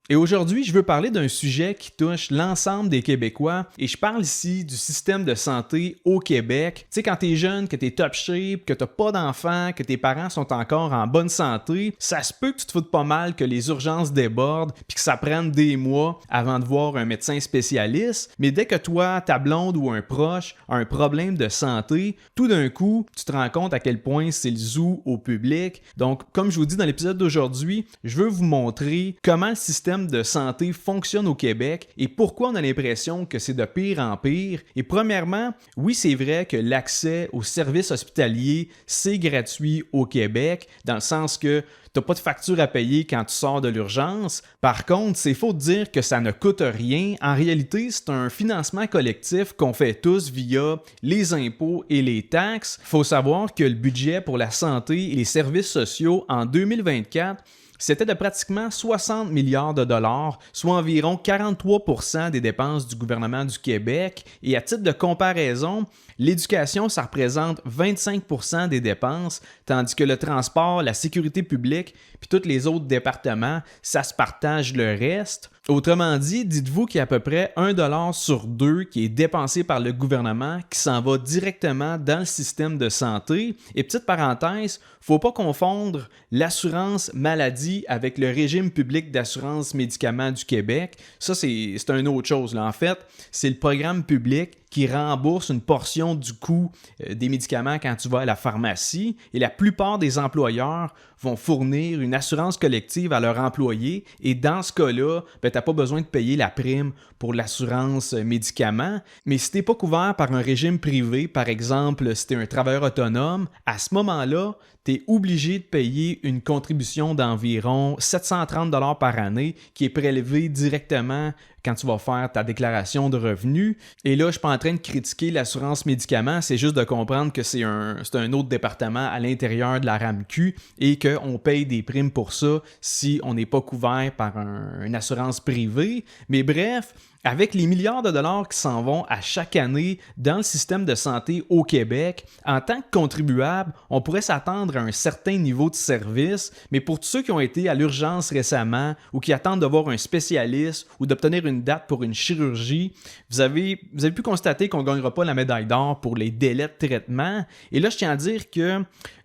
Et aujourd'hui, je veux parler d'un sujet qui touche l'ensemble des Québécois et je parle ici du système de santé au Québec. Tu sais, quand t'es jeune, que t'es top shape, que t'as pas d'enfants, que tes parents sont encore en bonne santé, ça se peut que tu te foutes pas mal que les urgences débordent puis que ça prenne des mois avant de voir un médecin spécialiste. Mais dès que toi, ta blonde ou un proche a un problème de santé, tout d'un coup, tu te rends compte à quel point c'est le zoo au public. Donc, comme je vous dis dans l'épisode d'aujourd'hui, je veux vous montrer comment le système de santé fonctionne au Québec et pourquoi on a l'impression que c'est de pire en pire. Et premièrement, oui, c'est vrai que l'accès aux services hospitaliers, c'est gratuit au Québec, dans le sens que tu n'as pas de facture à payer quand tu sors de l'urgence. Par contre, c'est faux de dire que ça ne coûte rien. En réalité, c'est un financement collectif qu'on fait tous via les impôts et les taxes. Il faut savoir que le budget pour la santé et les services sociaux en 2024, c'était de pratiquement 60 milliards de dollars, soit environ 43% des dépenses du gouvernement du Québec. Et à titre de comparaison, l'éducation, ça représente 25% des dépenses, tandis que le transport, la sécurité publique, puis tous les autres départements, ça se partage le reste. Autrement dit, dites-vous qu'il y a à peu près 1$ sur 2 qui est dépensé par le gouvernement qui s'en va directement dans le système de santé. Et petite parenthèse, faut pas confondre l'assurance maladie avec le régime public d'assurance médicaments du Québec. Ça, c'est une autre chose, là. En fait, c'est le programme public qui rembourse une portion du coût des médicaments quand tu vas à la pharmacie. Et la plupart des employeurs vont fournir une assurance collective à leurs employés. Et dans ce cas-là, tu n'as pas besoin de payer la prime pour l'assurance médicaments. Mais si tu n'es pas couvert par un régime privé, par exemple, si tu es un travailleur autonome, à ce moment-là, tu es obligé de payer une contribution d'environ 730$ par année qui est prélevée directement quand tu vas faire ta déclaration de revenus. Et là, je ne suis pas en train de critiquer l'assurance médicaments, c'est juste de comprendre que c'est un autre département à l'intérieur de la RAMQ et qu'on paye des primes pour ça si on n'est pas couvert par une assurance privée. Mais bref, avec les milliards de dollars qui s'en vont à chaque année dans le système de santé au Québec, en tant que contribuable, on pourrait s'attendre à un certain niveau de service, mais pour tous ceux qui ont été à l'urgence récemment ou qui attendent de voir un spécialiste ou d'obtenir une date pour une chirurgie, vous avez pu constater qu'on ne gagnera pas la médaille d'or pour les délais de traitement. Et là, je tiens à dire que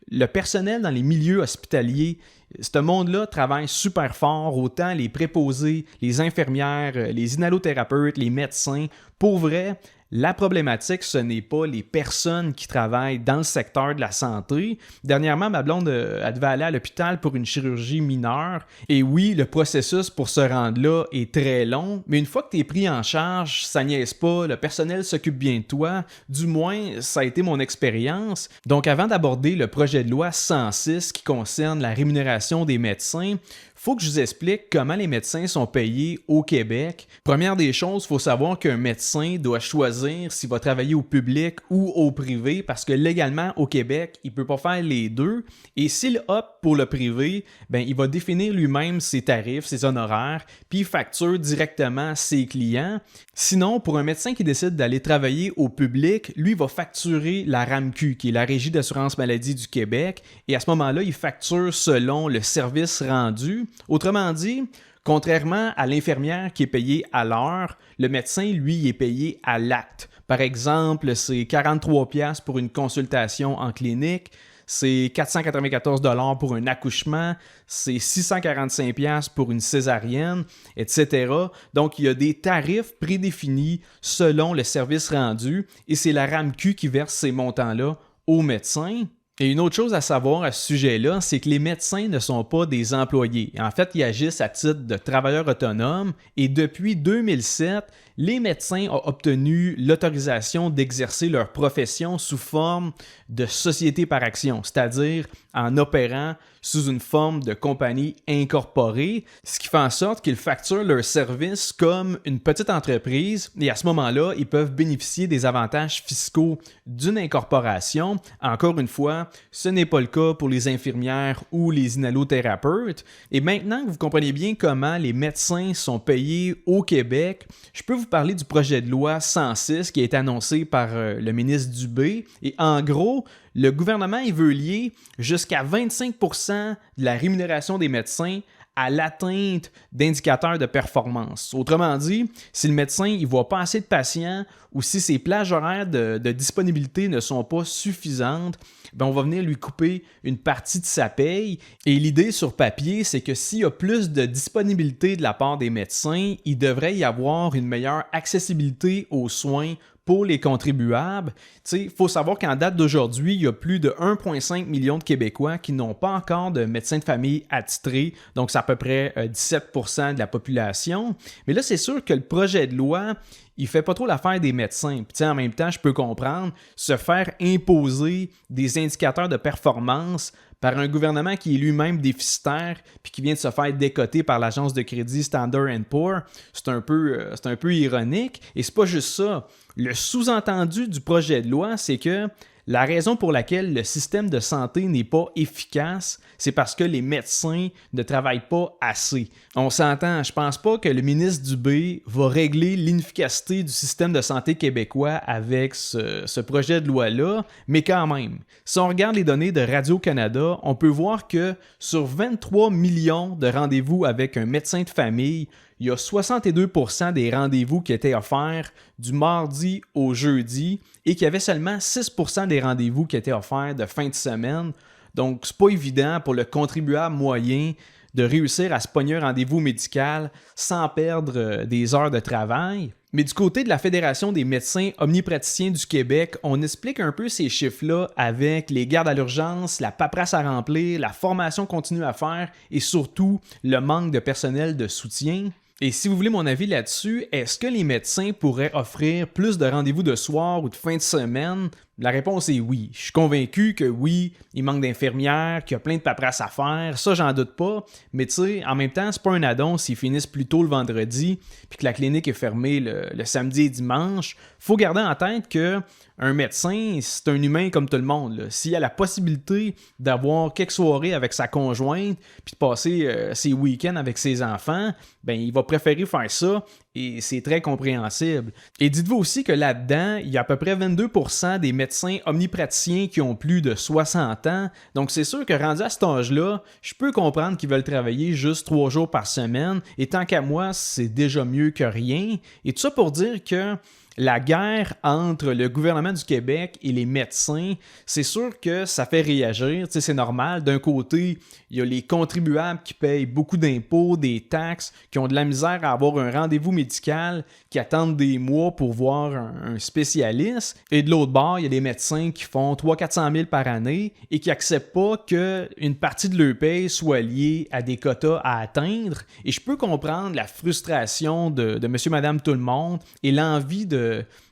le personnel dans les milieux hospitaliers, ce monde-là travaille super fort, autant les préposés, les infirmières, les inhalothérapeutes, les médecins. Pour vrai, la problématique, ce n'est pas les personnes qui travaillent dans le secteur de la santé. Dernièrement, ma blonde, elle devait aller à l'hôpital pour une chirurgie mineure. Et oui, le processus pour se rendre là est très long, mais une fois que tu es pris en charge, ça niaise pas, le personnel s'occupe bien de toi. Du moins, ça a été mon expérience. Donc, avant d'aborder le projet de loi 106 qui concerne la rémunération des médecins, faut que je vous explique comment les médecins sont payés au Québec. Première des choses, il faut savoir qu'un médecin doit choisir s'il va travailler au public ou au privé parce que légalement, au Québec, il ne peut pas faire les deux. Et s'il opte pour le privé, il va définir lui-même ses tarifs, ses honoraires, puis il facture directement ses clients. Sinon, pour un médecin qui décide d'aller travailler au public, lui va facturer la RAMQ, qui est la Régie d'assurance maladie du Québec, et à ce moment-là, il facture selon le service rendu. Autrement dit, contrairement à l'infirmière qui est payée à l'heure, le médecin, lui, est payé à l'acte. Par exemple, c'est 43$ pour une consultation en clinique, c'est 494$ pour un accouchement, c'est 645$ pour une césarienne, etc. Donc, il y a des tarifs prédéfinis selon le service rendu et c'est la RAMQ qui verse ces montants-là aux médecins. Et une autre chose à savoir à ce sujet-là, c'est que les médecins ne sont pas des employés. En fait, ils agissent à titre de travailleurs autonomes et depuis 2007, les médecins ont obtenu l'autorisation d'exercer leur profession sous forme de société par action, c'est-à-dire en opérant sous une forme de compagnie incorporée, ce qui fait en sorte qu'ils facturent leurs services comme une petite entreprise et à ce moment-là, ils peuvent bénéficier des avantages fiscaux d'une incorporation. Encore une fois, ce n'est pas le cas pour les infirmières ou les inhalothérapeutes. Et maintenant que vous comprenez bien comment les médecins sont payés au Québec, je peux vous parler du projet de loi 106 qui a été annoncé par le ministre Dubé. Et en gros, le gouvernement il veut lier jusqu'à 25% de la rémunération des médecins à l'atteinte d'indicateurs de performance. Autrement dit, si le médecin ne voit pas assez de patients ou si ses plages horaires de disponibilité ne sont pas suffisantes, ben on va venir lui couper une partie de sa paye. Et l'idée sur papier, c'est que s'il y a plus de disponibilité de la part des médecins, il devrait y avoir une meilleure accessibilité aux soins pour les contribuables. Il faut savoir qu'en date d'aujourd'hui, il y a plus de 1,5 million de Québécois qui n'ont pas encore de médecin de famille attitré, donc c'est à peu près 17% de la population. Mais là, c'est sûr que le projet de loi, il fait pas trop l'affaire des médecins. Puis, en même temps, je peux comprendre, se faire imposer des indicateurs de performance par un gouvernement qui est lui-même déficitaire puis qui vient de se faire décoter par l'agence de crédit Standard & Poor's, c'est un peu ironique. Et c'est pas juste ça. Le sous-entendu du projet de loi, c'est que la raison pour laquelle le système de santé n'est pas efficace, c'est parce que les médecins ne travaillent pas assez. On s'entend, je pense pas que le ministre Dubé va régler l'inefficacité du système de santé québécois avec ce projet de loi-là, mais quand même, si on regarde les données de Radio-Canada, on peut voir que sur 23 millions de rendez-vous avec un médecin de famille, il y a 62% des rendez-vous qui étaient offerts du mardi au jeudi et qu'il y avait seulement 6% des rendez-vous qui étaient offerts de fin de semaine. Donc, c'est pas évident pour le contribuable moyen de réussir à se pogner un rendez-vous médical sans perdre des heures de travail. Mais du côté de la Fédération des médecins omnipraticiens du Québec, on explique un peu ces chiffres-là avec les gardes à l'urgence, la paperasse à remplir, la formation continue à faire et surtout le manque de personnel de soutien. Et si vous voulez mon avis là-dessus, est-ce que les médecins pourraient offrir plus de rendez-vous de soir ou de fin de semaine? La réponse est oui. Je suis convaincu que oui, il manque d'infirmières, qu'il y a plein de paperasse à faire, ça j'en doute pas, mais tu sais, en même temps, c'est pas un addon s'ils finissent plus tôt le vendredi puis que la clinique est fermée le samedi et dimanche. Faut garder en tête que un médecin, c'est un humain comme tout le monde, là. S'il a la possibilité d'avoir quelques soirées avec sa conjointe puis de passer ses week-ends avec ses enfants, ben il va préférer faire ça et c'est très compréhensible. Et dites-vous aussi que là-dedans, il y a à peu près 22% des médecins omnipraticiens qui ont plus de 60 ans. Donc c'est sûr que rendu à cet âge-là, je peux comprendre qu'ils veulent travailler juste 3 jours par semaine et tant qu'à moi, c'est déjà mieux que rien. Et tout ça pour dire que la guerre entre le gouvernement du Québec et les médecins, c'est sûr que ça fait réagir, tu sais, c'est normal. D'un côté, il y a les contribuables qui payent beaucoup d'impôts, des taxes, qui ont de la misère à avoir un rendez-vous médical, qui attendent des mois pour voir un spécialiste. Et de l'autre bord, il y a des médecins qui font 300-400 000 par année et qui n'acceptent pas qu'une partie de leur paye soit liée à des quotas à atteindre. Et je peux comprendre la frustration de monsieur, madame, tout le monde et l'envie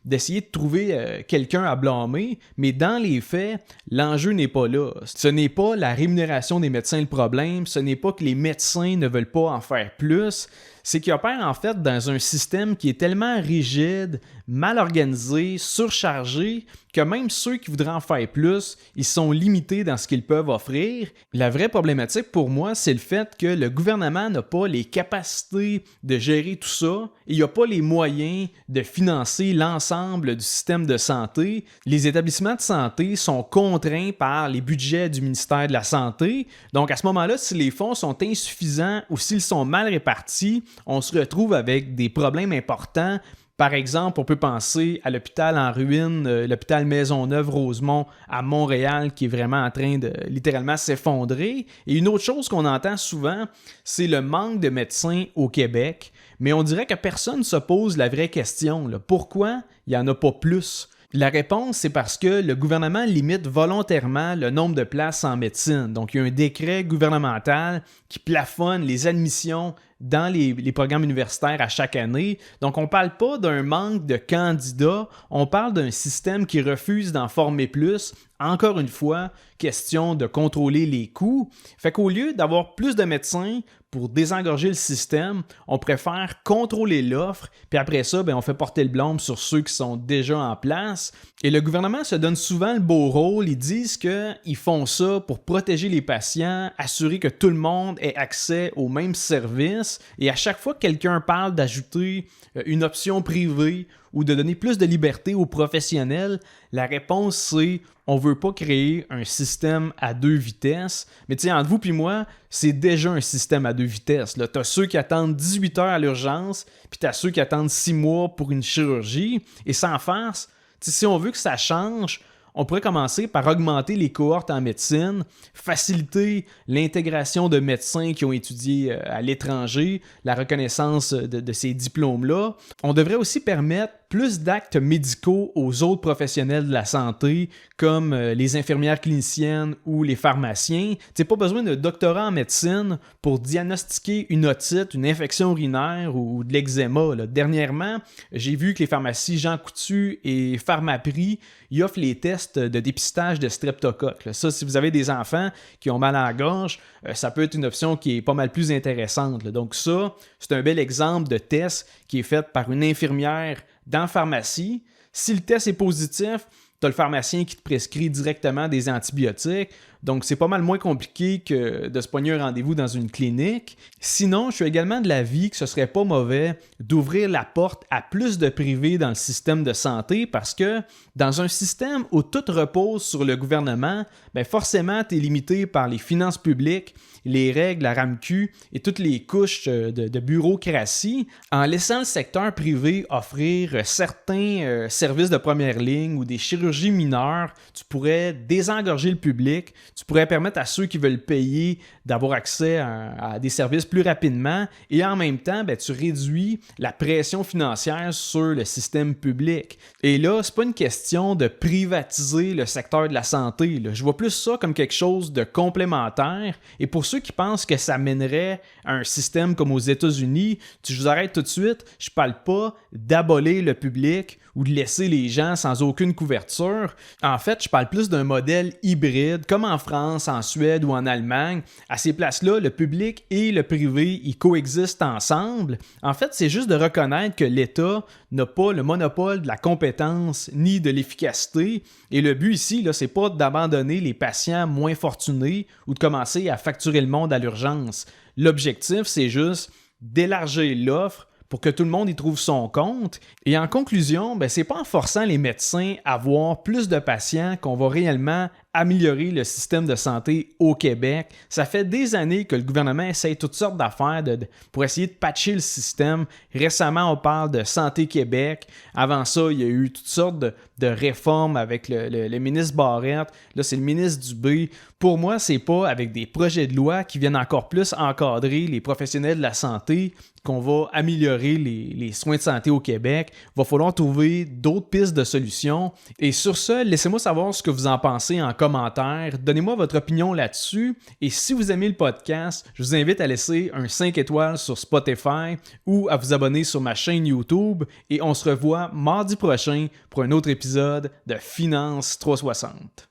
d'essayer de trouver quelqu'un à blâmer, mais dans les faits, l'enjeu n'est pas là. Ce n'est pas la rémunération des médecins le problème, ce n'est pas que les médecins ne veulent pas en faire plus, c'est qu'ils opèrent en fait dans un système qui est tellement rigide, mal organisé, surchargé, que même ceux qui voudraient en faire plus, ils sont limités dans ce qu'ils peuvent offrir. La vraie problématique pour moi, c'est le fait que le gouvernement n'a pas les capacités de gérer tout ça et il n'y a pas les moyens de financer l'ensemble du système de santé. Les établissements de santé sont contraints par les budgets du ministère de la Santé. Donc à ce moment-là, si les fonds sont insuffisants ou s'ils sont mal répartis, on se retrouve avec des problèmes importants. Par exemple, on peut penser à l'hôpital en ruine, l'hôpital Maisonneuve-Rosemont à Montréal qui est vraiment en train de littéralement s'effondrer. Et une autre chose qu'on entend souvent, c'est le manque de médecins au Québec. Mais on dirait que personne ne se pose la vraie question, là. Pourquoi il n'y en a pas plus? La réponse, c'est parce que le gouvernement limite volontairement le nombre de places en médecine. Donc, il y a un décret gouvernemental qui plafonne les admissions dans les programmes universitaires à chaque année. Donc, on ne parle pas d'un manque de candidats, on parle d'un système qui refuse d'en former plus. Encore une fois, question de contrôler les coûts. Fait qu'au lieu d'avoir plus de médecins pour désengorger le système, on préfère contrôler l'offre, puis après ça, on fait porter le blâme sur ceux qui sont déjà en place. Et le gouvernement se donne souvent le beau rôle, ils disent qu'ils font ça pour protéger les patients, assurer que tout le monde ait accès aux mêmes services. vitesse et à chaque fois que quelqu'un parle d'ajouter une option privée ou de donner plus de liberté aux professionnels, la réponse c'est on veut pas créer un système à deux vitesses. Mais tu sais, entre vous et moi, c'est déjà un système à deux vitesses. Tu as ceux qui attendent 18 heures à l'urgence, puis tu as ceux qui attendent 6 mois pour une chirurgie. Et sans farce, si on veut que ça change, on pourrait commencer par augmenter les cohortes en médecine, faciliter l'intégration de médecins qui ont étudié à l'étranger, la reconnaissance de ces diplômes-là. On devrait aussi permettre plus d'actes médicaux aux autres professionnels de la santé, comme les infirmières cliniciennes ou les pharmaciens. Tu n'as pas besoin de doctorat en médecine pour diagnostiquer une otite, une infection urinaire ou de l'eczéma. Dernièrement, j'ai vu que les pharmacies Jean Coutu et Pharmaprix ils offrent les tests de dépistage de streptocoque. Ça, si vous avez des enfants qui ont mal à la gorge, ça peut être une option qui est pas mal plus intéressante. Donc ça, c'est un bel exemple de test qui est fait par une infirmière dans la pharmacie. Si le test est positif, tu as le pharmacien qui te prescrit directement des antibiotiques. Donc, c'est pas mal moins compliqué que de se pogner un rendez-vous dans une clinique. Sinon, je suis également de l'avis que ce serait pas mauvais d'ouvrir la porte à plus de privés dans le système de santé parce que dans un système où tout repose sur le gouvernement, bien forcément, tu es limité par les finances publiques, les règles, la RAMQ et toutes les couches de bureaucratie. En laissant le secteur privé offrir certains services de première ligne ou des chirurgies mineures, tu pourrais désengorger le public. Tu pourrais permettre à ceux qui veulent payer d'avoir accès à des services plus rapidement et en même temps, ben, tu réduis la pression financière sur le système public. Et là, c'est pas une question de privatiser le secteur de la santé. Je vois plus ça comme quelque chose de complémentaire. Et pour ceux qui pensent que ça mènerait à un système comme aux États-Unis, je vous arrête tout de suite, je parle pas d'abolir le public ou de laisser les gens sans aucune couverture. En fait, je parle plus d'un modèle hybride, comme en France, en Suède ou en Allemagne. À ces places-là, le public et le privé, ils coexistent ensemble. En fait, c'est juste de reconnaître que l'État n'a pas le monopole de la compétence ni de l'efficacité. Et le but ici, là, c'est pas d'abandonner les patients moins fortunés ou de commencer à facturer le monde à l'urgence. L'objectif, c'est juste d'élargir l'offre pour que tout le monde y trouve son compte. Et en conclusion, ben, c'est pas en forçant les médecins à voir plus de patients qu'on va réellement améliorer le système de santé au Québec. Ça fait des années que le gouvernement essaye toutes sortes d'affaires pour essayer de patcher le système. Récemment, on parle de Santé Québec. Avant ça, il y a eu toutes sortes de réformes avec le ministre Barrette. Là, c'est le ministre Dubé. Pour moi, c'est pas avec des projets de loi qui viennent encore plus encadrer les professionnels de la santé qu'on va améliorer les soins de santé au Québec. Il va falloir trouver d'autres pistes de solutions. Et sur ce, laissez-moi savoir ce que vous en pensez en commentaire. Donnez-moi votre opinion là-dessus. Et si vous aimez le podcast, je vous invite à laisser un 5 étoiles sur Spotify ou à vous abonner sur ma chaîne YouTube. Et on se revoit mardi prochain pour un autre épisode de Finance 360.